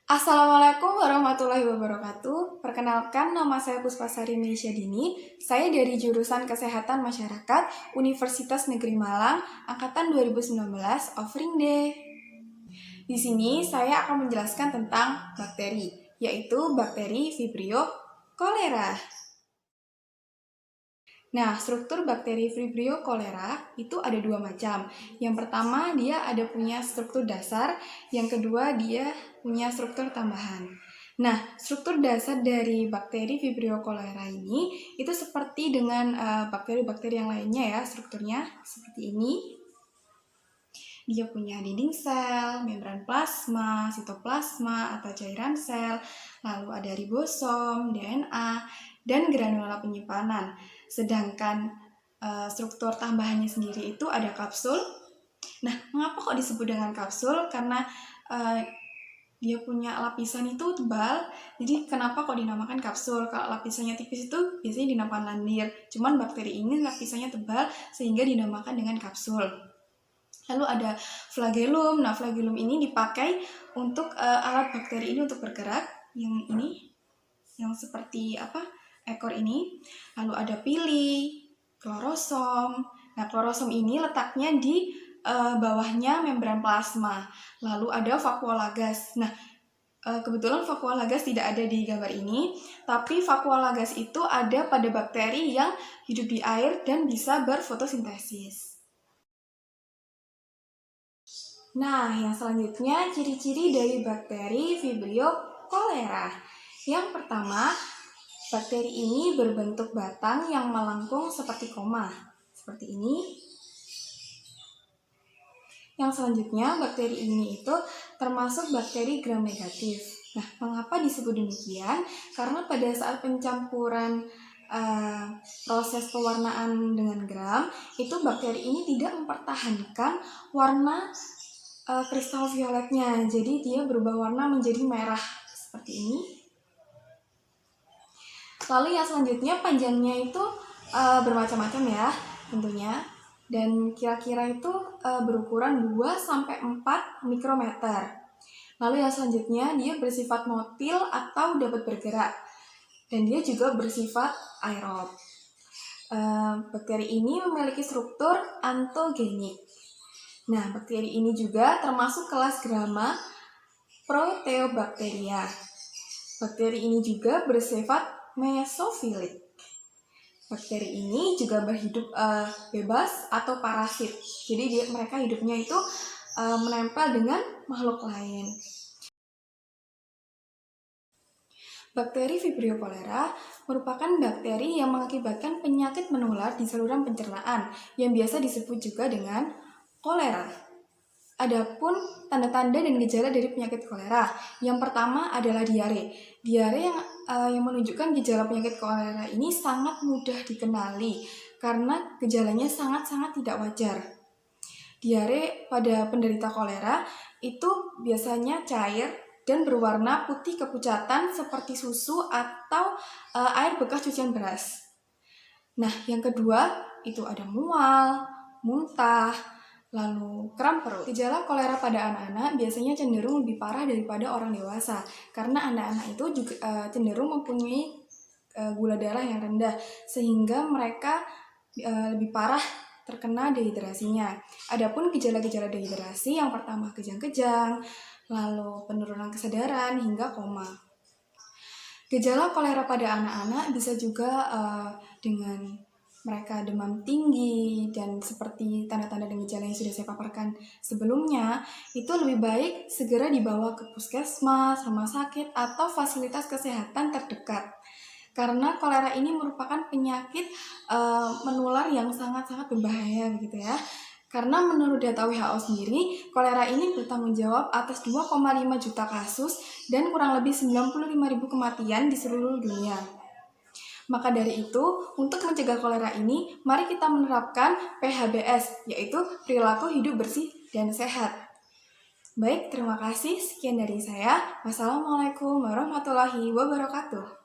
Assalamualaikum warahmatullahi wabarakatuh. Perkenalkan, nama saya Puspasari Dini. Saya dari jurusan Kesehatan Masyarakat Universitas Negeri Malang, angkatan 2019, offering day. Di sini saya akan menjelaskan tentang bakteri, yaitu bakteri Vibrio cholera. Nah, struktur bakteri Vibrio cholera itu ada dua macam. Yang pertama, dia ada punya struktur dasar. Yang kedua, dia punya struktur tambahan. Nah, struktur dasar dari bakteri Vibrio cholera ini itu seperti dengan bakteri-bakteri yang lainnya ya, strukturnya seperti ini. Dia punya dinding sel, membran plasma, sitoplasma atau cairan sel, lalu ada ribosom, DNA, dan granula penyimpanan. Sedangkan struktur tambahannya sendiri itu ada kapsul. Nah, mengapa kok disebut dengan kapsul? Karena dia punya lapisan itu tebal, jadi kenapa kok dinamakan kapsul? Kalau lapisannya tipis itu biasanya dinamakan lendir. Cuman bakteri ini lapisannya tebal sehingga dinamakan dengan kapsul. Lalu ada flagellum. Nah, flagellum ini dipakai untuk alat bakteri ini untuk bergerak. Yang ini, yang seperti ekor ini. Lalu ada pili, klorosom. Nah, klorosom ini letaknya di bawahnya membran plasma. Lalu ada vakuolagas. Nah, kebetulan vakuolagas tidak ada di gambar ini, tapi vakuolagas itu ada pada bakteri yang hidup di air dan bisa berfotosintesis. Nah, yang selanjutnya ciri-ciri dari bakteri Vibrio cholera. Yang pertama, bakteri ini berbentuk batang yang melengkung seperti koma, seperti ini. Yang selanjutnya, bakteri ini itu termasuk bakteri gram negatif. Nah, mengapa disebut demikian? Karena pada saat pencampuran proses pewarnaan dengan gram, itu bakteri ini tidak mempertahankan warna kristal violetnya, jadi dia berubah warna menjadi merah seperti ini. Lalu yang selanjutnya panjangnya itu bermacam-macam ya tentunya, dan kira-kira itu berukuran 2-4 mikrometer. Lalu yang selanjutnya dia bersifat motil atau dapat bergerak, dan dia juga bersifat aerob. Bakteri ini memiliki struktur antogenik. Nah, bakteri ini juga termasuk kelas Gramma Proteobacteria. Bakteri ini juga bersifat mesofilik. Bakteri ini juga berhidup bebas atau parasit. Jadi mereka hidupnya itu menempel dengan makhluk lain. Bakteri Vibrio cholera merupakan bakteri yang mengakibatkan penyakit menular di saluran pencernaan yang biasa disebut juga dengan kolera. Adapun tanda-tanda dan gejala dari penyakit kolera, yang pertama adalah diare. Diare yang menunjukkan gejala penyakit kolera ini sangat mudah dikenali karena gejalanya sangat-sangat tidak wajar. Diare pada penderita kolera itu biasanya cair dan berwarna putih kepucatan seperti susu atau air bekas cucian beras. Nah, yang kedua itu ada mual, muntah, lalu kram perut. Gejala kolera pada anak-anak biasanya cenderung lebih parah daripada orang dewasa karena anak-anak itu juga cenderung mempunyai gula darah yang rendah sehingga mereka lebih parah terkena dehidrasinya. Adapun gejala-gejala dehidrasi yang pertama kejang-kejang, lalu penurunan kesadaran hingga koma. Gejala kolera pada anak-anak bisa juga dengan mereka demam tinggi dan seperti tanda-tanda dan gejala yang sudah saya paparkan sebelumnya, itu lebih baik segera dibawa ke puskesmas, rumah sakit, atau fasilitas kesehatan terdekat. Karena kolera ini merupakan penyakit menular yang sangat-sangat berbahaya begitu ya. Karena menurut data WHO sendiri, kolera ini bertanggung jawab atas 2,5 juta kasus dan kurang lebih 95.000 kematian di seluruh dunia. Maka dari itu, untuk mencegah kolera ini, mari kita menerapkan PHBS, yaitu perilaku hidup bersih dan sehat. Baik, terima kasih. Sekian dari saya. Wassalamualaikum warahmatullahi wabarakatuh.